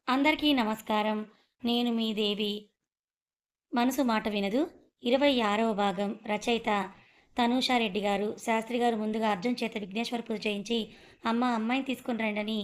అందరికీ నమస్కారం. నేను మీ దేవి. మనసు మాట వినదు 26వ భాగం రచయిత తనూషా రెడ్డి గారు. శాస్త్రి గారు ముందుగా అర్జున్ చేత విఘ్నేశ్వర పూజ చేయించి, అమ్మాయిని తీసుకొని రండని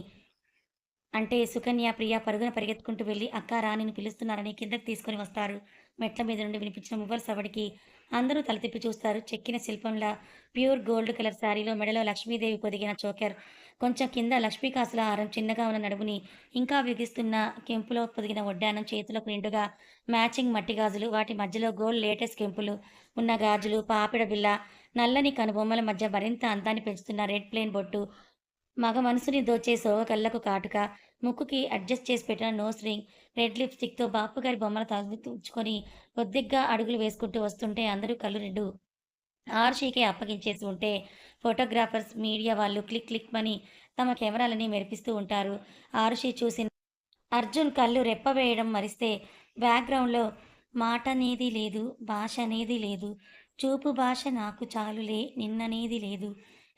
అంటే సుకన్య, ప్రియ పరుగున పరిగెత్తుకుంటూ వెళ్లి "అక్కా రా నిన్ను పిలుస్తున్నారని" కిందకి తీసుకొని వస్తారు. మెట్ల మీద నుండి వినిపించిన మువ్వల సవ్వడికి అందరూ తల తిప్పి చూస్తారు. చెక్కిన శిల్పంలా ప్యూర్ గోల్డ్ కలర్ శారీలో మెడలో లక్ష్మీదేవి పొదిగిన చోకర్, కొంచెం కింద లక్ష్మీకాసుల హారం, చిన్నగా ఉన్న నడుముని ఇంకా బిగిస్తున్న కెంపులో పొదిగిన వడ్డానం, చేతులకు నిండుగా మ్యాచింగ్ మట్టి గాజులు, వాటి మధ్యలో గోల్డ్ లేటెస్ట్ కెంపులు ఉన్న గాజులు, పాపిడ బిళ్ళ, నల్లని కనుబొమ్మల మధ్య మరింత అందాన్ని పెంచుతున్న రెడ్ ప్లేన్ బొట్టు, మగ మనసుని దోచే సోగ కళ్ళకు కాటుక, ముక్కుకి అడ్జస్ట్ చేసి పెట్టిన నోస్ రింగ్, రెడ్ లిప్‌స్టిక్‌తో బాపుగారి బొమ్మలు తగిలించుకొని ఒద్దిగ్గా అడుగులు వేసుకుంటూ వస్తుంటే అందరూ కళ్ళు 2 ఆర్‌షీకే అప్పగించేసి ఉంటే, ఫోటోగ్రాఫర్స్, మీడియా వాళ్ళు క్లిక్ క్లిక్‌మని తమ కెమెరాలని మెరిపిస్తూ ఉంటారు. ఆరుషి చూసిన అర్జున్ కళ్ళు రెప్పవేయడం మరిస్తే బ్యాక్‌గ్రౌండ్‌లో మాటనేది లేదు, భాషనేది లేదు. చూపు భాష నాకు చాలులే నిన్ననేది లేదు.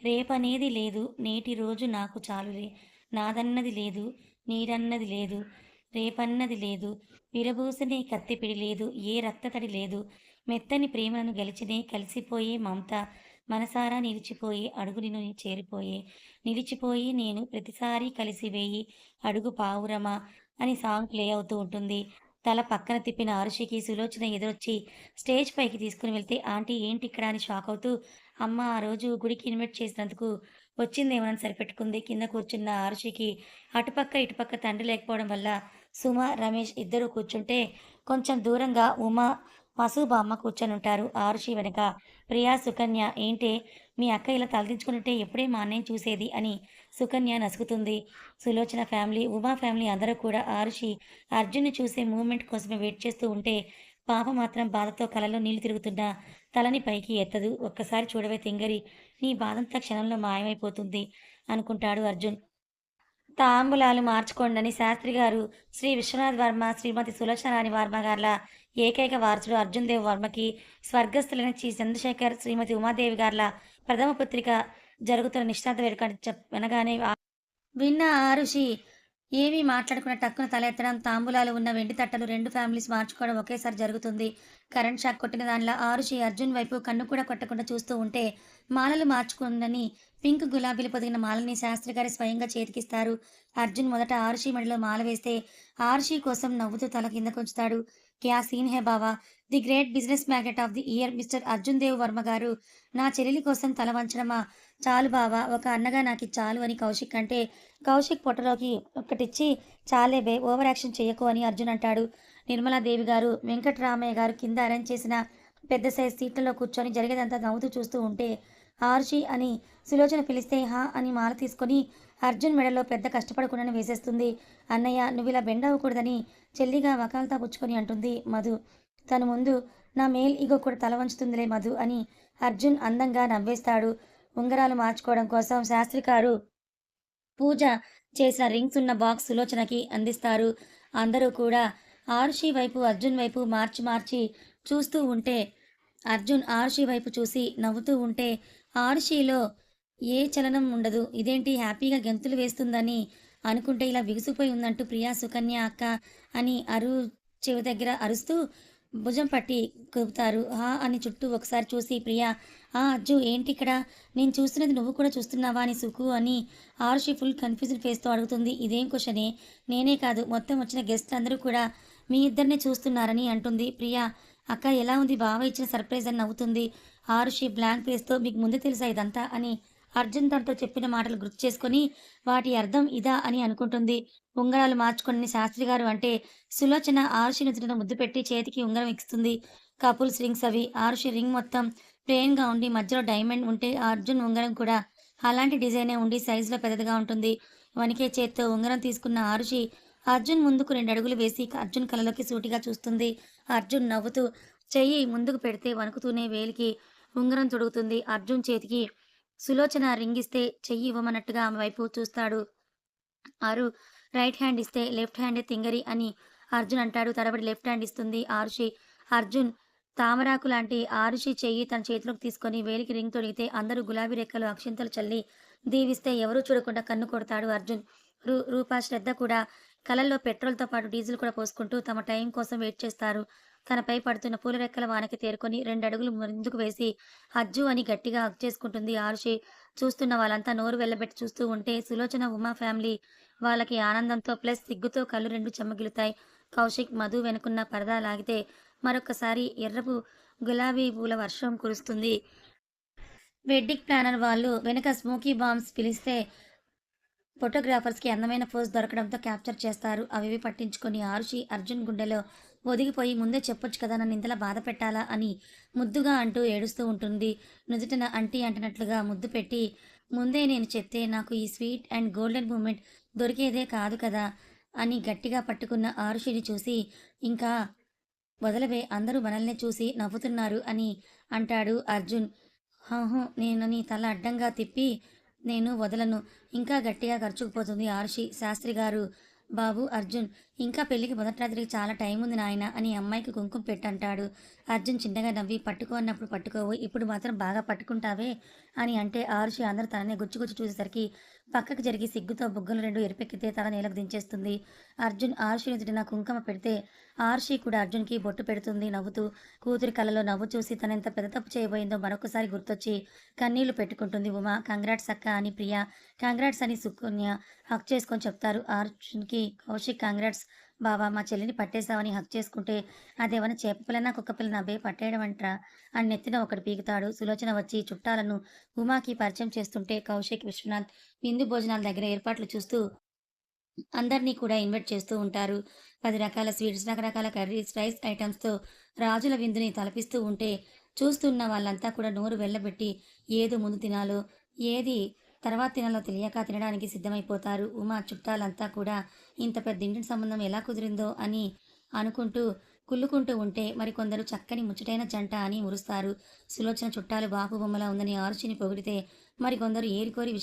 రేపనేది లేదు, నేటి రోజు నాకు చాలులే. నాదన్నది లేదు, నీదన్నది లేదు. రేపన్నది లేదు. విరబూసనే కత్తిపిడి లేదు, ఏ రక్తతడి లేదు. మెత్తని ప్రేమను గెలిచినే కలిసిపోయే మమత. మనసారా నిలిచిపోయే అడుగు నిన్ను చేరిపోయే. నిలిచిపోయి నేను ప్రతిసారి కలిసివేయి అడుగు పావురమా అని సాంగ్ ప్లే అవుతూ ఉంటుంది. తల పక్కన తిప్పిన ఆరుషికి సులోచన ఎదురొచ్చి స్టేజ్ పైకి తీసుకుని వెళ్తే, "ఆంటీ ఏంటిక్కడ?" అని షాకవుతూ, "అమ్మ ఆ రోజు గుడికి ఇన్వైట్ చేసినందుకు వచ్చిందేమోనని సరిపెట్టుకుంది." కింద కూర్చున్న ఆరుషికి అటుపక్క, ఇటుపక్క తండ్రి లేకపోవడం వల్ల సుమ, రమేష్ ఇద్దరూ కూర్చుంటే, కొంచెం దూరంగా ఉమ, మసు బామ్మ కూర్చొనుంటారు. ఆరుషి వెనక ప్రియా, సుకన్య. "ఏంటే మీ అక్క ఇలా తలదించుకునుంటే ఎప్పుడే మా అన్నయ్యని చూసేది?" అని సుకన్య నసుకుతుంది. సులోచన ఫ్యామిలీ, ఉమా ఫ్యామిలీ అందరూ కూడా ఆరుషి, అర్జున్‌ని చూసే మూవ్‌మెంట్ కోసమే వెయిట్ చేస్తూ ఉంటే, పాప మాత్రం బాధతో కళ్ళలో నీళ్లు తిరుగుతున్నా తలని పైకి ఎత్తదు. "ఒక్కసారి చూడవే తింగరి, నీ బాధంతా క్షణంలో మాయమైపోతుంది" అనుకుంటాడు అర్జున్. తాంబూలాలు మార్చుకోండని శాస్త్రిగారు శ్రీ విశ్వనాథ్ వర్మ, శ్రీమతి సులోచనారాణి వర్మ గార్ల ఏకైక వారసుడు అర్జున్ దేవ్ వర్మకి, స్వర్గస్థులైన శ్రీ చంద్రశేఖర్, శ్రీమతి ఉమాదేవి గార్ల ప్రథమ పుత్రిక జరుగుతున్న నిశ్చితార్థ వేడుక అని వినగానే విన్న ఆరుషి ఏమీ మాట్లాడకుండా టక్కున తల ఎత్తడం, తాంబూలాలు ఉన్న వెండి తట్టలు 2 ఫ్యామిలీస్ మార్చుకోవడం ఒకేసారి జరుగుతుంది. కరెంట్ షాక్ కొట్టిన దానిలా ఆరుషి అర్జున్ వైపు కన్ను కూడా కొట్టకుండా చూస్తూ ఉంటే, మాలలు మార్చుకుందని పింక్ గులాబీలు పొదిగిన మాలని శాస్త్రి గారు స్వయంగా చేతికిస్తారు. అర్జున్ మొదట ఆరుషి మెడలో మాల వేస్తే, ఆరుషి కోసం నవ్వుతూ తల కిందకుంచుతాడు. "క్యా సీన్ హై బావా! The great business magnate of the year mister Arjun Dev Varma గారు, నా చెల్లెలి కోసం తల వంచడమా? చాలు బావా! ఒక అన్నగా నాకిది చాలు" అని కౌశిక్ అంటే, కౌశిక్ పొట్టలోకి ఒక్కటిచ్చి, "చాలే బే ఓవర్ యాక్షన్ చెయ్యకు" అని అర్జున్ అంటాడు. నిర్మలాదేవి గారు, వెంకట్రామయ్య గారు కింద అరేంజ్ చేసిన పెద్ద సైజ్ సీట్లలో కూర్చొని జరిగేదంతా నవ్వుతూ చూస్తూ ఉంటే, ఆర్షి అని సులోచన పిలిస్తే హా అని మాల తీసుకొని అర్జున్ మెడలో పెద్ద కష్టపడకుండానే వేసేస్తుంది. "అన్నయ్య నువ్విలా బెండ్ అవ్వకూడదని" చెల్లిగా వకాల్తా పుచ్చుకొని అంటుంది మధు. తను ముందు "నా మేల్ ఇగో కూడా తల వంచుతుందిలే మధు" అని అర్జున్ అందంగా నవ్వేస్తాడు. ఉంగరాలు మార్చుకోవడం కోసం శాస్త్రికారు పూజ చేసిన రింగ్స్ ఉన్న బాక్స్ సులోచనకి అందిస్తారు. అందరూ కూడా ఆరుషి వైపు, అర్జున్ వైపు మార్చి మార్చి చూస్తూ ఉంటే, అర్జున్ ఆరుషి వైపు చూసి నవ్వుతూ ఉంటే, ఆరుషిలో ఏ చలనం ఉండదు. ఇదేంటి హ్యాపీగా గెంతులు వేస్తుందని అనుకుంటే ఇలా బిగుసుకుపోయి ఉందంటూ ప్రియా, సుకన్య అక్క అని చెవి దగ్గర అరుస్తూ భుజం పట్టి కలుపుతారు. "హా" అని చుట్టూ ఒకసారి చూసి ప్రియా, "ఆ! అజ్జు ఏంటిక్కడ? నేను చూస్తున్నది నువ్వు కూడా చూస్తున్నావా?" అని సుకు అని ఆరుషి ఫుల్ కన్‌ఫ్యూజ్డ్ ఫేస్‌తో అడుగుతుంది. "ఇదేం క్వెషనే? నేనే కాదు మొత్తం వచ్చిన గెస్ట్‌లందరూ కూడా మీ ఇద్దరినే చూస్తున్నారని" అంటుంది. ప్రియా, "అక్క ఎలా ఉంది? బావ ఇచ్చిన సర్ప్రైజ్" అని నవ్వుతుంది. ఆరుషి బ్లాంక్ ఫేస్‌తో, "మీకు ముందే తెలుసా ఇదంతా?" అని అర్జున్ తనతో చెప్పిన మాటలు గుర్తు చేసుకొని, వాటి అర్థం ఇదా అని అనుకుంటుంది. ఉంగరాలు మార్చుకోండని శాస్త్రి గారు అంటే, సులోచన ఆరుషి నుదుటిన ముద్దు పెట్టి చేతికి ఉంగరం ఇస్తుంది. కపుల్స్ రింగ్స్ అవి. ఆరుషి రింగ్ మొత్తం ప్లెయిన్‌గా ఉండి మధ్యలో డైమండ్ ఉంటే, అర్జున్ ఉంగరం కూడా అలాంటి డిజైనే ఉండి సైజులో పెద్దదిగా ఉంటుంది. వణికే చేత్తో ఉంగరం తీసుకున్న ఆరుషి అర్జున్ ముందుకు 2 అడుగులు వేసి అర్జున్ కళ్ళలోకి సూటిగా చూస్తుంది. అర్జున్ నవ్వుతూ చెయ్యి ముందుకు పెడితే వణుకుతూనే వేలికి ఉంగరం తొడుగుతుంది. అర్జున్ చేతికి సులోచన రింగ్ ఇస్తే చెయ్యి ఇవ్వమన్నట్టుగా ఆమె వైపు చూస్తాడు. ఆరు రైట్ హ్యాండ్ ఇస్తే లెఫ్ట్ హ్యాండే తింగరి అని అర్జున్ అంటాడు. తడబడి లెఫ్ట్ హ్యాండ్ ఇస్తుంది ఆరుషి. అర్జున్ తామరాకు లాంటి ఆరుషి చెయ్యి తన చేతిలోకి తీసుకొని వేలికి రింగ్ తొడిగితే అందరూ గులాబీ రెక్కలు అక్షింతలు చల్లి దీవిస్తే ఎవరూ చూడకుండా కన్ను కొడతాడు అర్జున్. రూప, శ్రద్ధ కూడా కళ్ళల్లో పెట్రోల్‌తో పాటు డీజిల్ కూడా పోసుకుంటూ తమ టైం కోసం వెయిట్ చేస్తారు. తనపై పడుతున్న పూల రెక్కల వానకి తేరుకొని 2 అడుగులు ముందుకు వేసి హజ్జు అని గట్టిగా హగ్ చేసుకుంటుంది ఆరుషి. చూస్తున్న వాళ్ళంతా నోరు వెళ్ళబెట్టి చూస్తూ ఉంటే సులోచన, ఉమా ఫ్యామిలీ వాళ్ళకి ఆనందంతో ప్లస్ సిగ్గుతో కళ్ళు 2 చెమ్మగిలుతాయి. కౌశిక్, మధు వెనుకున్న పరదా లాగితే మరొక్కసారి ఎర్రపు గులాబీ పూల వర్షం కురుస్తుంది. వెడ్డింగ్ ప్లానర్ వాళ్ళు వెనక స్మోకీ బాంబ్స్ పిలిస్తే ఫోటోగ్రాఫర్స్‌కి అందమైన పోజ్ దొరకడంతో క్యాప్చర్ చేస్తారు. అవేవీ పట్టించుకొని ఆరుషి అర్జున్ గుండెలో ఒదిగిపోయి ముందే చెప్పొచ్చు కదా నన్ను ఇంతలా బాధ పెట్టాలా అని ముద్దుగా అంటూ ఏడుస్తూ ఉంటుంది. నుదుటిన అంటీ అంటున్నట్లుగా ముద్దు పెట్టి ముందే నేను చెప్తే నాకు ఈ స్వీట్ అండ్ గోల్డెన్ మూమెంట్ దొరికేదే కాదు కదా అని గట్టిగా పట్టుకున్న ఆరుషిని చూసి ఇంకా వదలవే అందరూ మనల్నే చూసి నవ్వుతున్నారు అని అంటాడు అర్జున్. హహు నేను నీ తల అడ్డంగా తిప్పి నేను వదలను. ఇంకా గట్టిగా ఖర్చుకుపోతుంది ఆరుషి. శాస్త్రి గారు బాబు అర్జున్ ఇంకా పెళ్ళికి మొదటి రాత్రికి చాలా టైం ఉంది నాయన అని అమ్మాయికి కుంకుమ పెట్టంటాడు. అర్జున్ చిన్నగా నవ్వి పట్టుకో అన్నప్పుడు పట్టుకోవు ఇప్పుడు మాత్రం బాగా పట్టుకుంటావే అని అంటే ఆరుషి అందరూ తననే గుచ్చి చూసేసరికి పక్కకు జరిగి సిగ్గుతో బుగ్గలు 2 ఎరుపెక్కితే తల నేలకు దించేస్తుంది. అర్జున్ ఆరుషి నుదుటిన కుంకుమ పెడితే ఆరుషి కూడా అర్జున్‌కి బొట్టు పెడుతుంది నవ్వుతూ. కూతురి కళ్ళలో నవ్వు చూసి తనెంత పెద్ద తప్పు చేయబోయిందో మరొకసారి గుర్తొచ్చి కన్నీళ్లు పెట్టుకుంటుంది ఉమ. కంగ్రాట్స్ అక్క అని ప్రియ, కంగ్రాట్స్ అని సుకన్య హగ్ చేసుకొని చెప్తారు అర్జున్‌కి. కౌశిక్ కంగ్రాట్స్ బావ మా చెల్లిని పట్టేశావని హగ్ చేసుకుంటే అదేమన్నా చేప పిల్లనా కుక్క పిల్లనా అబ్బే పట్టేయడం అంట్రా అని నెత్తిన ఒకటి పీకుతాడు. సులోచన వచ్చి చుట్టాలను ఉమాకి పరిచయం చేస్తుంటే కౌశిక్, విశ్వనాథ్ విందు భోజనాల దగ్గర ఏర్పాట్లు చూస్తూ అందరినీ కూడా ఇన్వైట్ చేస్తూ ఉంటారు. 10 రకాల స్వీట్స్, రకరకాల కర్రీస్, రైస్ ఐటెమ్స్‌తో రాజుల విందుని తలపిస్తూ ఉంటే చూస్తున్న వాళ్ళంతా కూడా నోరు వెళ్ళబెట్టి ఏది ముందు తినాలో, ఏది తర్వాత తినాలో తెలియక తినడానికి సిద్ధమైపోతారు. ఉమా చుట్టాలంతా కూడా ఇంత పెద్ద ఇంటి సంబంధం ఎలా కుదిరిందో అని అనుకుంటూ కుళ్ళుకుంటూ ఉంటే మరికొందరు చక్కని ముచ్చటైన జంట అని మురుస్తారు. సులోచన చుట్టాలు బాపు బొమ్మలా ఉందని ఆరుషిని పొగిడితే మరికొందరు ఏరికోరి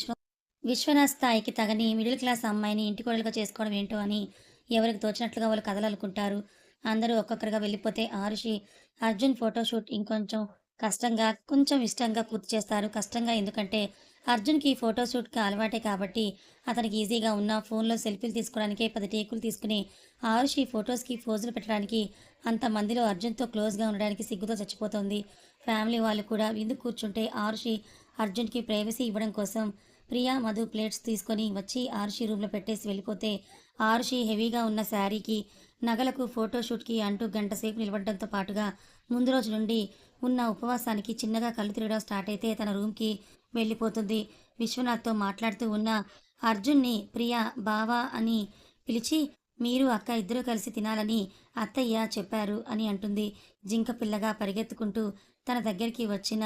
విశ్వనాథ్ స్థాయికి తగని మిడిల్ క్లాస్ అమ్మాయిని ఇంటి కోడలుగా చేసుకోవడం ఏంటో అని ఎవరికి తోచినట్లుగా వాళ్ళు కథలనుకుంటారు. అందరూ ఒక్కొక్కరుగా వెళ్ళిపోతే ఆరుషి, అర్జున్ ఫోటోషూట్ ఇంకొంచెం కష్టంగా, కొంచెం ఇష్టంగా పూర్తి చేస్తారు. కష్టంగా ఎందుకంటే అర్జున్‌కి ఫోటోషూట్‌కి అలవాటే కాబట్టి అతనికి ఈజీగా ఉన్న ఫోన్‌లో సెల్ఫీలు తీసుకోవడానికే 10 టేకులు తీసుకుని ఆరుషి ఫోటోస్‌కి పోజులు పెట్టడానికి అంతమందిలో అర్జున్‌తో క్లోజ్‌గా ఉండడానికి సిగ్గుతో చచ్చిపోతోంది. ఫ్యామిలీ వాళ్ళు కూడా విందుకు కూర్చుంటే ఆరుషి అర్జున్‌కి ప్రైవసీ ఇవ్వడం కోసం ప్రియా, మధు ప్లేట్స్ తీసుకొని వచ్చి ఆరుషి రూమ్‌లో పెట్టేసి వెళ్ళిపోతే ఆరుషి హెవీగా ఉన్న శారీకి, నగలకు, ఫోటోషూట్‌కి అంటూ గంట సేపు నిలబడడంతో పాటుగా ముందు రోజు నుండి ఉన్న ఉపవాసానికి చిన్నగా కళ్ళు తిరగడం స్టార్ట్ అయితే తన రూమ్‌కి వెళ్ళిపోతుంది. విశ్వనాథ్‌తో మాట్లాడుతూ ఉన్న అర్జున్‌ని ప్రియ బావ అని పిలిచి మీరు అక్క ఇద్దరూ కలిసి తినాలని అత్తయ్య చెప్పారు అని అంటుంది. జింక పిల్లగా పరిగెత్తుకుంటూ తన దగ్గరికి వచ్చిన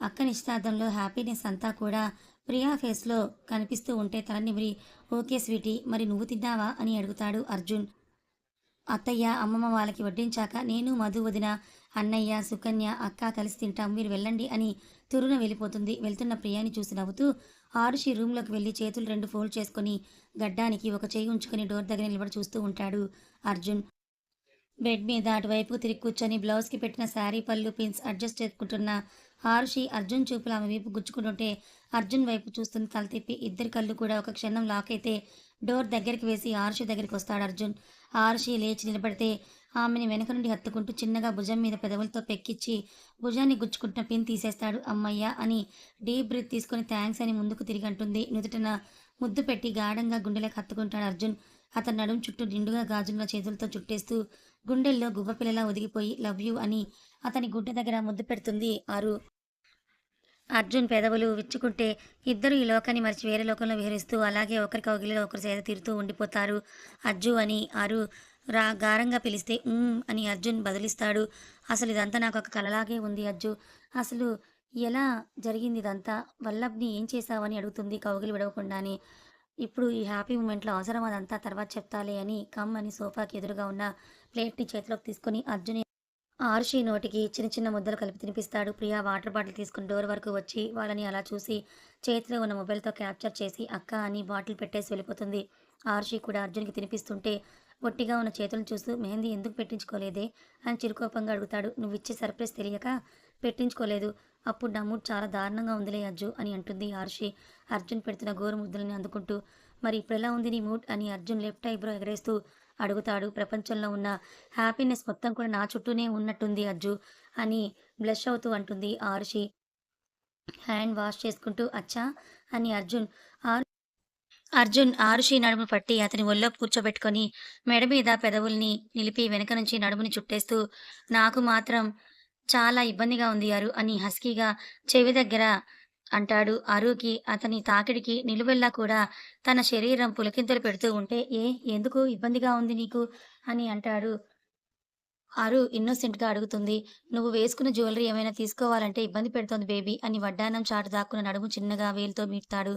అక్క నిశ్చితార్థంలో హ్యాపీనెస్ అంతా కూడా ప్రియా ఫేస్‌లో కనిపిస్తూ ఉంటే తల నిమిరి ఓకే స్వీటీ మరి నువ్వు తిన్నావా అని అడుగుతాడు అర్జున్. అత్తయ్య, అమ్మమ్మ వాళ్ళకి వడ్డించాక నేను, మధు వదిన, అన్నయ్య, సుకన్య, అక్క కలిసి తింటాం మీరు వెళ్ళండి అని తుర్రున వెళ్ళిపోతుంది. వెళ్తున్న ప్రియాని చూసి నవ్వుతూ ఆరుషి రూమ్‌లోకి వెళ్లి చేతులు 2 ఫోల్డ్ చేసుకొని గడ్డానికి ఒక చెయ్యి ఉంచుకొని డోర్ దగ్గర నిలబడి చూస్తూ ఉంటాడు అర్జున్. బెడ్ మీద అటువైపుకు తిరిగి కూర్చొని బ్లౌజ్‌కి పెట్టిన శారీ పళ్ళు పిన్స్ అడ్జస్ట్ చేసుకుంటున్న ఆరుషి అర్జున్ చూపులు ఆమె వైపు గుచ్చుకుంటుంటే అర్జున్ వైపు చూస్తుంది తల తిప్పి. ఇద్దరి కళ్ళు కూడా ఒక క్షణం లాక్ అయితే డోర్ దగ్గరికి వేసి ఆరుషి దగ్గరికి వస్తాడు అర్జున్. ఆరుషి లేచి నిలబడితే ఆమెని వెనక నుండి హత్తుకుంటూ చిన్నగా భుజం మీద పెదవులతో పెక్కిచ్చి భుజాన్ని గుచ్చుకుంటున్న పిన్ తీసేస్తాడు. అమ్మయ్య అని డీప్ బ్రీత్ తీసుకొని థ్యాంక్స్ అని ముందుకు తిరిగి అంటుంది. నుదుటన ముద్దు పెట్టి గాఢంగా గుండెలకు హత్తుకుంటాడు అర్జున్. అతని నడుం చుట్టూ నిండుగా గాజున్న చేతులతో చుట్టేస్తూ గుండెల్లో గువ్వపిల్లలా ఒదిగిపోయి లవ్ యూ అని అతని గుడ్డ దగ్గర ముద్దు పెడుతుంది ఆరు. అర్జున్ పెదవులు విచ్చుకుంటే ఇద్దరు ఈ లోకాన్ని మరిచి వేరే లోకంలో విహరిస్తూ అలాగే ఒకరి కౌగిలిలో ఒకరు సేద తీరుతూ ఉండిపోతారు. అజ్జు అని ఆరు గారంగా పిలిస్తే అని అర్జున్ బదులిస్తాడు. అసలు ఇదంతా నాకు ఒక కలలాగే ఉంది అజ్జు. అసలు ఎలా జరిగింది ఇదంతా? వల్లభ్‌ని ఏం చేశావని అడుగుతుంది కౌగిలి విడవకుండానే. ఇప్పుడు ఈ హ్యాపీ మూమెంట్‌లో అవసరం అదంతా తర్వాత చెప్తాలే అని కమ్మని సోఫాకి ఎదురుగా ఉన్న ప్లేట్‌ని చేతిలోకి తీసుకొని అర్జున్ ఆరుషి నోటికి చిన్న చిన్న ముద్దలు కలిపి తినిపిస్తాడు. ప్రియా వాటర్ బాటిల్ తీసుకుని డోర్ వరకు వచ్చి వాళ్ళని అలా చూసి చేతిలో ఉన్న మొబైల్‌తో క్యాప్చర్ చేసి అక్క అని బాటిల్ పెట్టేసి వెళ్ళిపోతుంది. ఆరుషి కూడా అర్జున్‌కి తినిపిస్తుంటే పొట్టిగా ఉన్న చేతులను చూస్తూ మెహందీ ఎందుకు పెట్టించుకోలేదే అని చిరుకోపంగా అడుగుతాడు. నువ్విచ్చే సర్ప్రైజ్ తెలియక పెట్టించుకోలేదు. అప్పుడు నా మూడ్ చాలా దారుణంగా ఉందిలే అజ్జు అని అంటుంది ఆరుషి. అర్జున్ పెడుతున్న గోరు ముద్దలని అందుకుంటూ మరి ఇప్పుడెలా ఉంది నీ మూడ్ అని అర్జున్ లెఫ్ట్ ఐబ్రో ఎగరేస్తూ అడుగుతాడు. ప్రపంచంలో ఉన్న హ్యాపీనెస్ మొత్తం కూడా నా చుట్టూనే ఉన్నట్టుంది అజ్జు అని బ్లష్ అవుతూ అంటుంది ఆరుషి. హ్యాండ్ వాష్ చేసుకుంటూ అచ్చా! అని అర్జున్ ఆరుషి నడుము పట్టి అతని ఒళ్ళో కూర్చోబెట్టుకొని మెడ మీద పెదవుల్ని నిలిపి వెనక నుంచి నడుముని చుట్టేస్తూ నాకు మాత్రం చాలా ఇబ్బందిగా ఉంది అరు అని హస్కీగా చెవి దగ్గర అంటాడు. అరుకి అతని తాకిడికి నిలువెల్లా కూడా తన శరీరం పులకింతలు పెడుతూ ఉంటే ఎందుకు ఇబ్బందిగా ఉంది నీకు అని అంటాడు. అరు ఇన్నోసెంట్‌గా అడుగుతుంది. "నువ్వు వేసుకున్న జ్యువెల్లరీ ఏమైనా తీసుకోవాలంటే ఇబ్బంది పెడుతోంది బేబీ" అని వడ్డానం చాటు దాక్కున్న నడుము చిన్నగా వేలుతో మీటుతాడు.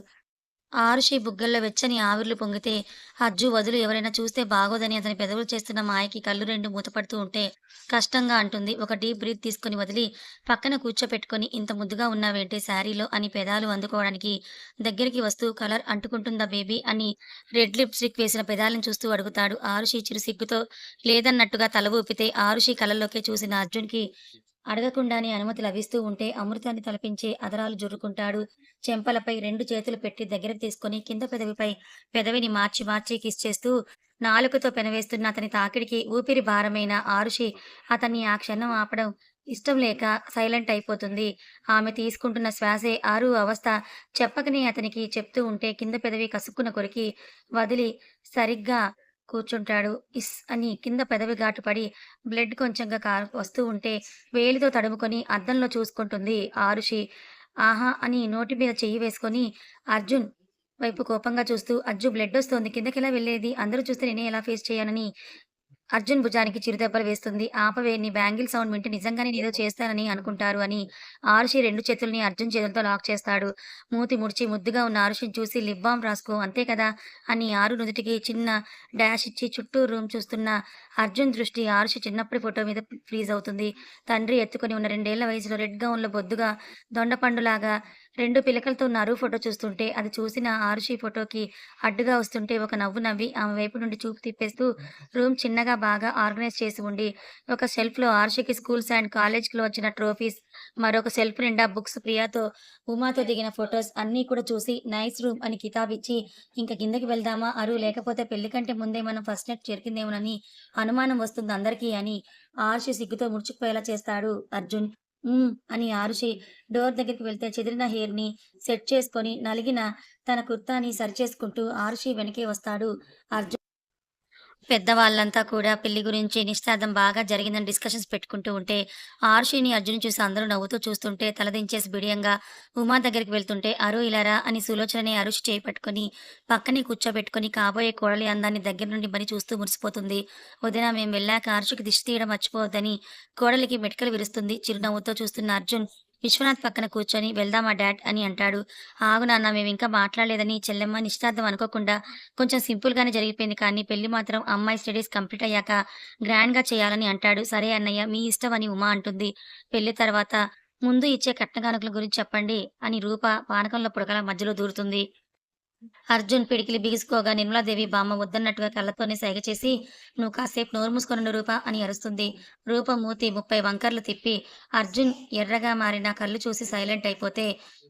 ఆరుషి బుగ్గల్లో వెచ్చని ఆవిర్లు పొంగితే, "అజ్జు వదులు ఎవరైనా చూస్తే బాగోదని" అతని పెదవులు చేస్తున్న మాయకి కళ్ళు రెండు మూతపడుతూ ఉంటే కష్టంగా అంటుంది. ఒక డీప్ బ్రీత్ తీసుకొని వదిలి పక్కన కూర్చోపెట్టుకొని, "ఇంత ముద్దుగా ఉన్నావేంటే శారీలో" అని పెదాలు అందుకోవడానికి దగ్గరికి వస్తూ, "కలర్ అంటుకుంటుందా బేబీ" అని రెడ్ లిప్‌స్టిక్ వేసిన పెదాలను చూస్తూ అడుగుతాడు. ఆరుషి చిరు సిగ్గుతో లేదన్నట్టుగా తల ఊపితే, ఆరుషి కళ్ళల్లోకే చూసిన అర్జున్‌కి అడగకుండానే అనుమతి లభిస్తూ ఉంటే అమృతాన్ని తలపించే అదరాలు జుర్రుకుంటాడు. చెంపలపై 2 చేతులు పెట్టి దగ్గరకు తీసుకొని కింద పెదవిపై పెదవిని మార్చి మార్చి కిస్ చేస్తూ నాలుకతో పెనవేస్తున్న అతని తాకిడికి ఊపిరి భారమైన ఆరుషి అతన్ని ఆ క్షణం ఆపడం ఇష్టం లేక సైలెంట్ అయిపోతుంది. ఆమె తీసుకుంటున్న శ్వాసే ఆరు అవస్థ చెప్పకనే అతనికి చెప్తూ ఉంటే కింద పెదవి కసుక్కున కొరికి వదిలి సరిగ్గా కూర్చుంటాడు. ఇస్ అని కింద పెదవి ఘాటు పడి బ్లడ్ కొంచెంగా వస్తూ ఉంటే వేలితో తడుముకొని అద్దంలో చూసుకుంటుంది ఆరుషి. ఆహా! అని నోటి మీద చెయ్యి వేసుకొని అర్జున్ వైపు కోపంగా చూస్తూ, "అజ్జు బ్లడొస్తోంది. కిందకెలా వెళ్ళేది? అందరూ చూస్తే నేనే ఎలా ఫేస్ చేయాలని" అర్జున్ భుజానికి చిరుదెబ్బలు వేస్తుంది. "ఆపవే నీ బ్యాంగిల్ సౌండ్ వింటే నిజంగానే నేనేదో చేస్తానని అనుకుంటారు" అని ఆరుషి 2 చేతుల్ని అర్జున్ చేతులతో లాక్ చేస్తాడు. మూతి ముడిచి ముద్దుగా ఉన్న ఆరుషిని చూసి లిప్ బామ్ రాసుకో అంతే కదా! అని ఆరు నుదిటికి చిన్న డాష్ ఇచ్చి చుట్టూ రూమ్ చూస్తున్న అర్జున్ దృష్టి ఆరుషి చిన్నప్పటి ఫోటో మీద ఫ్రీజ్ అవుతుంది. తండ్రి ఎత్తుకొని ఉన్న 2 ఏళ్ల వయసులో రెడ్ గౌన్‌లో బొద్దుగా దొండపండులాగా 2 పిలకలతో ఉన్న అరు ఫోటో చూస్తుంటే, అది చూసిన ఆరుషి ఫోటోకి అడ్డుగా వస్తుంటే ఒక నవ్వు నవ్వి ఆమె వైపు నుండి చూపు తిప్పేస్తూ రూమ్ చిన్నగా బాగా ఆర్గనైజ్ చేసి ఉండి, ఒక షెల్ఫ్‌లో ఆర్షికి స్కూల్స్ అండ్ కాలేజ్‌లో వచ్చిన ట్రోఫీస్, మరొక షెల్ఫ్ నిండా బుక్స్, ప్రియాతో, ఉమాతో దిగిన ఫోటోస్ అన్నీ కూడా చూసి నైస్ రూమ్ అని కితాబిచ్చి, ఇంక కిందకి వెళ్దామా అరు లేకపోతే పెళ్లి కంటే ముందే మనం ఫస్ట్ నైట్ చేరికిందేమోనని అనుమానం వస్తుంది అందరికీ అని ఆరుషి సిగ్గుతో ముడుచుకుపోయేలా చేస్తాడు అర్జున్. అని ఆరుషి డోర్ దగ్గరికి వెళ్తే చెదిరిన హెయిర్‌ని సెట్ చేసుకొని నలిగిన తన కుర్తాని సరిచేసుకుంటూ ఆరుషి వెనకే వస్తాడు అర్జున్. పెద్దవాళ్ళంతా కూడా పెళ్లి గురించి నిశ్చితార్థం బాగా జరిగిందని డిస్కషన్స్ పెట్టుకుంటూ ఉంటే, ఆరుషిని, అర్జున్‌ని చూసి అందరూ నవ్వుతూ చూస్తుంటే తలదించేసి బిడియంగా ఉమా దగ్గరికి వెళ్తుంటే, "అరు ఇలా రా" అని సులోచనని అరుషి చేయి పట్టుకొని పక్కనే కూర్చోబెట్టుకొని కాబోయే కోడలి అందాన్ని దగ్గర నుండి మరి చూస్తూ మురిసిపోతుంది. "వదినా మేం వెళ్ళాక అరుషికి దిష్టి తీయడం మర్చిపోవద్దని" కోడలికి మెటికలు విరుస్తుంది. చిరునవ్వుతో చూస్తున్న అర్జున్ విశ్వనాథ్ పక్కన కూర్చొని "వెళ్దామా డాడ్" అని అంటాడు. "ఆగు నాన్న మేమింకా మాట్లాడలేదని" చెల్లెమ్మ నిశ్చితార్థం అనుకోకుండా కొంచెం సింపుల్‌గానే జరిగిపోయింది కానీ పెళ్లి మాత్రం అమ్మాయి స్టడీస్ కంప్లీట్ అయ్యాక గ్రాండ్‌గా చేయాలని అంటాడు. "సరే అన్నయ్య మీ ఇష్టం" అని ఉమా అంటుంది. పెళ్లి తర్వాత ముందు ఇచ్చే కట్న కానుకల గురించి చెప్పండి అని రూప పానకంలో పుడకల మధ్యలో దూరుతుంది. అర్జున్ పిడికిలి బిగుసుకోగా నిర్మలాదేవి బామ్మ వద్దన్నట్టుగా కళ్ళతోనే సైగ చేసి, "నువ్వు కాసేపు నోరు మూసుకొనుండు రూపా" అని అరుస్తుంది. రూప మూతి 30 వంకర్లు తిప్పి అర్జున్ ఎర్రగా మారిన కళ్ళు చూసి సైలెంట్ అయిపోతే,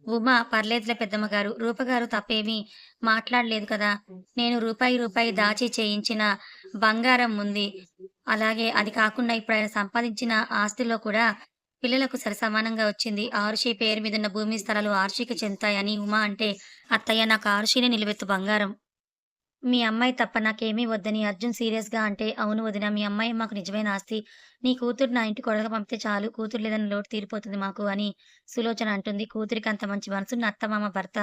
ఉమా "పర్లేదులే పెద్దమ్మగారు, రూపగారు తప్పేమీ మాట్లాడలేదు కదా! నేను రూపాయి రూపాయి దాచి చేయించిన బంగారం ఉంది. అలాగే అది కాకుండా ఇప్పుడాయన సంపాదించిన ఆస్తిలో కూడా పిల్లలకు సరిసమానంగా వచ్చింది. ఆరుషి పేరు మీదున్న భూమి, స్థలాలు ఆరుషికి చెందుతాయని" ఉమా అంటే, "అత్తయ్య నాకు ఆరుషినే నిలువెత్తు బంగారం. మీ అమ్మాయి తప్ప నాకేమీ వద్దని" అర్జున్ సీరియస్‌గా అంటే, "అవును వదిన మీ అమ్మాయే మాకు నిజమైన ఆస్తి. నీ కూతురు నా ఇంటి కోడలుగా పంపితే చాలు. కూతురు లేదన్న లోటు తీరిపోతుంది మాకు" అని సులోచన అంటుంది. కూతురికి అంత మంచి మనసున్న అత్తమామ, భర్త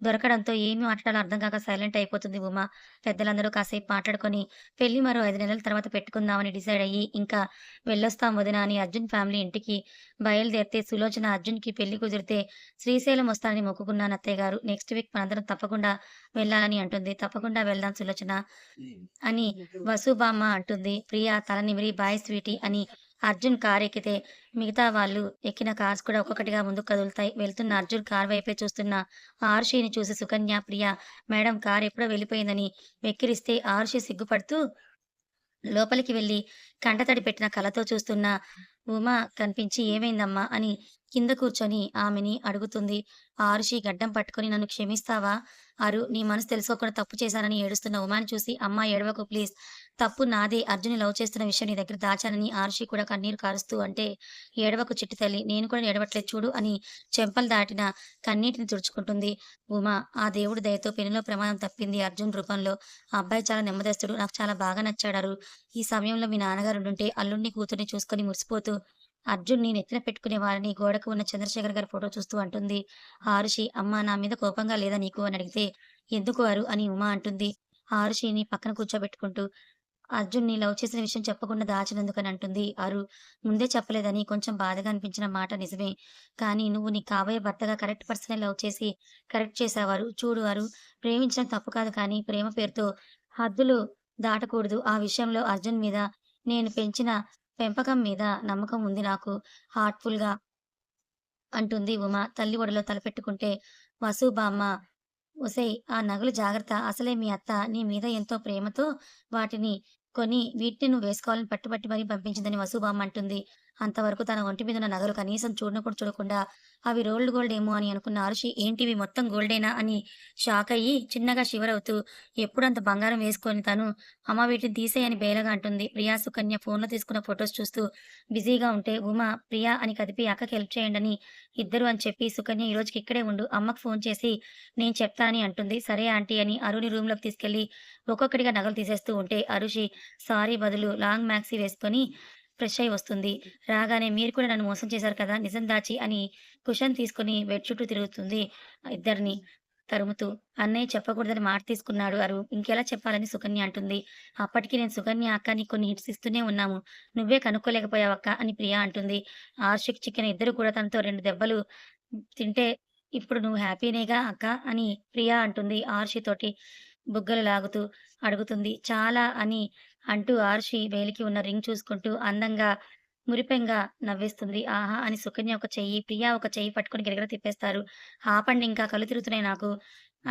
దొరకడంతో ఏమి మాట్లాడాలో అర్థం కాక సైలెంట్ అయిపోతుంది ఉమ. పెద్దలందరూ కాసేపు మాట్లాడుకొని పెళ్లి మరో 5 నెలల తర్వాత పెట్టుకుందామని డిసైడ్ అయ్యి, "ఇంకా వెళ్ళొస్తాం వదిన" అని అర్జున్ ఫ్యామిలీ ఇంటికి బయలుదేరితే సులోచన అర్జున్‌కి పెళ్లి కుదిరితే శ్రీశైలం వస్తానని మొక్కుకున్నాను అత్తయ్య గారు. నెక్స్ట్ వీక్ మనందరం తప్పకుండా వెళ్ళాలని అంటుంది. "తప్పకుండా వెళ్దాం సులోచన" అని వసుబామ్మ అంటుంది. ప్రియ తల నిమిరి "బాయ్ స్వీటీ" అని అర్జున్ కారెక్కితే మిగతా వాళ్ళు ఎక్కిన కార్స్ కూడా ఒక్కొక్కటిగా ముందుకు కదులుతాయి. వెళ్తున్న అర్జున్ కార్ వైపే చూస్తున్న ఆరుషిని చూసి సుకన్య, ప్రియ "మేడం కార్ ఎప్పుడో వెళ్ళిపోయిందని" వెక్కిరిస్తే ఆరుషి సిగ్గుపడుతూ లోపలికి వెళ్లి కంటతడి పెట్టిన కళ్ళతో చూస్తున్న ఉమా కనిపించి ఏమైందమ్మా అని కింద కూర్చొని ఆమెని అడుగుతుంది. ఆరుషి గడ్డం పట్టుకొని నన్ను క్షమిస్తావా? నీ మనసు తెలుసుకోకుండా తప్పు చేశానని ఏడుస్తున్న ఉమాని చూసి అమ్మా ఏడవకు ప్లీజ్. తప్పు నాదే. అర్జున్‌ని లవ్ చేస్తున్న విషయం నీ దగ్గర దాచానని ఆరుషి కూడా కన్నీరు కారుస్తూ అంటే, ఏడవకు చిట్టి తల్లి నేను కూడా ఏడవట్లేదు చూడు అని చెంపలు దాటిన కన్నీటిని తుడుచుకుంటుంది. ఉమా ఆ దేవుడి దయతో పెనులో ప్రమాదం తప్పింది అర్జున్ రూపంలో. ఆ అబ్బాయి చాలా నెమ్మదస్తుడు. నాకు చాలా బాగా నచ్చాడరు. ఈ సమయంలో మీ నాన్నగారు ఉండుంటే అల్లుడిని, కూతుర్ని చూసుకొని మురిసిపోతూ అర్జున్‌ని నెత్తిన పెట్టుకునేవారని గోడకు ఉన్న చంద్రశేఖర్ గారి ఫోటో చూస్తూ అంటుంది. ఆరుషి "అమ్మా! నా మీద కోపంగా లేదా నీకు?" అని అడిగితే, "ఎందుకు అరు" అని ఉమా అంటుంది. ఆరుషిని పక్కన కూర్చోబెట్టుకుంటూ, "అర్జున్‌ని లవ్ చేసిన విషయం చెప్పకుండా దాచినందుకని" అంటుంది అరు. "ముందే చెప్పలేదని కొంచెం బాధగా అనిపించిన మాట నిజమే. కానీ నువ్వు నీ కాబోయే భర్తగా కరెక్ట్ పర్సనే లవ్ చేసి కరెక్ట్ చేశావు. చూడు అరు, ప్రేమించడం తప్పు కాదు కానీ ప్రేమ పేరుతో హద్దులు దాటకూడదు. ఆ విషయంలో అర్జున్ మీద నేను పెంచిన పెంపకం మీద నమ్మకం ఉంది నాకు" హార్ట్‌ఫుల్‌గా అంటుంది ఉమ. తల్లి ఒడిలో తలపెట్టుకుంటే వసు బామ్మ ఒసేయ్! ఆ నగలు జాగ్రత్త. అసలే మీ అత్త నీ మీద ఎంతో ప్రేమతో వాటిని కొని వీటిని నువ్వు వేసుకోవాలని పట్టుబట్టి మరీ పంపించిందని వసుబామ్మ అంటుంది. అంతవరకు తన ఒంటి మీదున్న నగలు కనీసం చూడను కూడా చూడకుండా అవి రోల్డ్ గోల్డ్ ఏమో అని అనుకున్న ఆరుషి ఏంటివి మొత్తం గోల్డేనా అని షాకయ్యి చిన్నగా షివరవుతూ ఎప్పుడంత బంగారం వేసుకొని తను అమ్మ వీటిని తీసేయ్ అని బేలగా అంటుంది. ప్రియా, సుకన్య ఫోన్‌లో తీసుకున్న ఫోటోస్ చూస్తూ బిజీగా ఉంటే ఉమ ప్రియా అని కదిపి అక్కకి హెల్ప్ చేయండని ఇద్దరు అని చెప్పి సుకన్య ఈ రోజుకి ఇక్కడే ఉండు. అమ్మకు ఫోన్ చేసి నేను చెప్తానని అంటుంది. సరే ఆంటీ అని అరుని రూమ్‌లోకి తీసుకెళ్ళి ఒక్కొక్కటిగా నగలు తీసేస్తూ ఉంటే అరుషి సారీ బదులు లాంగ్ మ్యాక్సీ వేసుకొని ఫ్రెష్ అయ్యి వస్తుంది. రాగానే మీరు కూడా నన్ను మోసం చేశారు కదా! నిజం దాచి అని కుషన్ తీసుకొని బెడ్ చుట్టూ తిరుగుతుంది ఇద్దరిని తరుముతూ. అన్నయ్య చెప్పకూడదని మాట తీసుకున్నాడు అరు. ఇంకెలా చెప్పాలని సుకన్య అంటుంది. అప్పటికి నేను సుకన్య అక్క నీకు కొన్ని హింట్స్ ఇస్తూనే ఉన్నాము. నువ్వే కనుక్కోలేకపోయావక్క అని ప్రియా అంటుంది. ఆశకి చిక్కిన ఇద్దరు కూడా తనతో 2 దెబ్బలు తింటే ఇప్పుడు నువ్వు హ్యాపీనేగా అక్క అని ప్రియా అంటుంది ఆరుషితోటి బుగ్గలు లాగుతూ అడుగుతుంది. చాలా అని అంటూ ఆరుషి వేలికి ఉన్న రింగ్ చూసుకుంటూ అందంగా మురిపెంగా నవ్వేస్తుంది. ఆహా! అని సుకన్య ఒక చెయ్యి, ప్రియా ఒక చెయ్యి పట్టుకొని గిరగిర తిప్పేస్తారు. ఆపండి ఇంకా కళ్ళు తిరుగుతున్నాయి నాకు.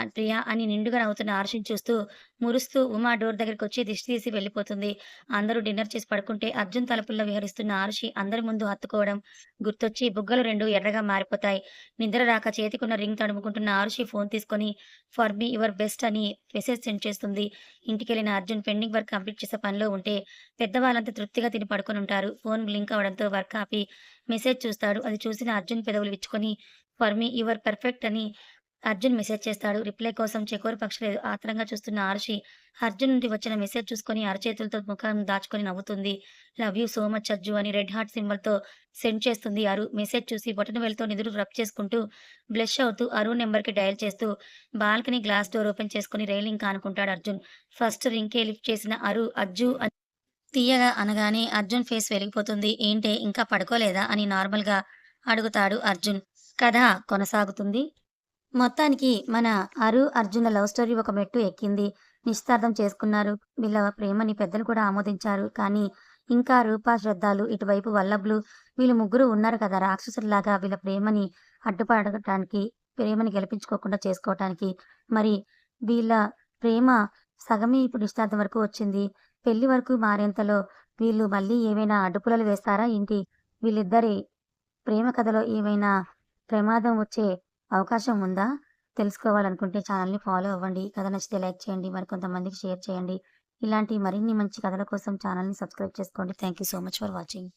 ప్రియా అని నిండుగా నవ్వుతున్న ఆరుషిని చూస్తూ మురుస్తూ ఉమా డోర్ దగ్గరికొచ్చి దిష్టి తీసి వెళ్ళిపోతుంది. అందరూ డిన్నర్ చేసి పడుకుంటే అర్జున్ తలుపుల్లో విహరిస్తున్న ఆరుషి అందరి ముందు హత్తుకోవడం గుర్తొచ్చి బుగ్గలు 2 ఎర్రగా మారిపోతాయి. నిద్ర రాక చేతికున్న రింగ్ తడుముకుంటున్న ఆరుషి ఫోన్ తీసుకొని ఫర్ మీ యువర్ బెస్ట్ అని మెసేజ్ సెండ్ చేస్తుంది. ఇంటికెళ్ళిన అర్జున్ పెండింగ్ వర్క్ కంప్లీట్ చేసే పనిలో ఉంటే పెద్దవాళ్ళంతా తృప్తిగా తిని పడుకొనుంటారు. ఫోన్ బ్లింక్ అవ్వడంతో వర్క్ ఆపి మెసేజ్ చూస్తాడు. అది చూసిన అర్జున్ పెదవులు విచ్చుకొని ఫర్ మీ యువర్ పర్ఫెక్ట్ అని అర్జున్ మెసేజ్ చేస్తాడు. రిప్లై కోసం చెకోరు పక్షులు ఆత్రంగా చూస్తున్న ఆరుషి అర్జున్ నుండి వచ్చిన మెసేజ్ చూసుకొని అరచేతులతో ముఖం దాచుకొని నవ్వుతుంది. Love you so much Ajju అని రెడ్ హార్ట్ సింబల్‌తో సెండ్ చేస్తుంది అరు. మెసేజ్ చూసి బొటనవేలుతో నుదురు రబ్ చేసుకుంటూ బ్లష్ అవుతూ అరు నంబర్‌కి డయల్ చేస్తూ బాల్కనీ గ్లాస్ డోర్ ఓపెన్ చేసుకొని రైలింగ్‌కి ఆనుకుంటాడు అర్జున్. ఫస్ట్ రింగ్‌కే లిఫ్ట్ చేసిన అరు అజ్జు అని తీయగా అనగానే అర్జున్ ఫేస్ వెలిగిపోతుంది. ఏంటే ఇంకా పడుకోలేదా అని నార్మల్‌గా అడుగుతాడు అర్జున్. కథ కొనసాగుతుంది. మొత్తానికి మన అరు, అర్జున్‌ల లవ్ స్టోరీ ఒక మెట్టు ఎక్కింది. నిశ్చితార్థం చేసుకున్నారు. వీళ్ళ ప్రేమని పెద్దలు కూడా ఆమోదించారు. కానీ ఇంకా రూప, శ్రద్ధలు, ఇటువైపు వల్లభులు వీళ్ళు ముగ్గురు ఉన్నారు కదా! రాక్షసుల్లాగా వీళ్ళ ప్రేమని అడ్డుపడటానికి, ప్రేమని గెలిపించుకోకుండా చేసుకోవటానికి. మరి వీళ్ళ ప్రేమ సగమే ఇప్పుడు నిశ్చితార్థం వరకు వచ్చింది. పెళ్లి వరకు మారేంతలో వీళ్ళు మళ్ళీ ఏమైనా అడ్డుపుల్లలు వేస్తారా ఏంటి? వీళ్ళిద్దరి ప్రేమ కథలో ఏమైనా ప్రమాదం వచ్చే అవకాశం ఉందా? తెలుసుకోవాలనుకుంటే ఛానల్‌ని ఫాలో అవ్వండి. కథ నచ్చితే లైక్ చేయండి. మరికొంతమందికి షేర్ చేయండి. ఇలాంటి మరిన్ని మంచి కథల కోసం ఛానల్‌ని సబ్స్క్రైబ్ చేసుకోండి. Thank you so much for watching.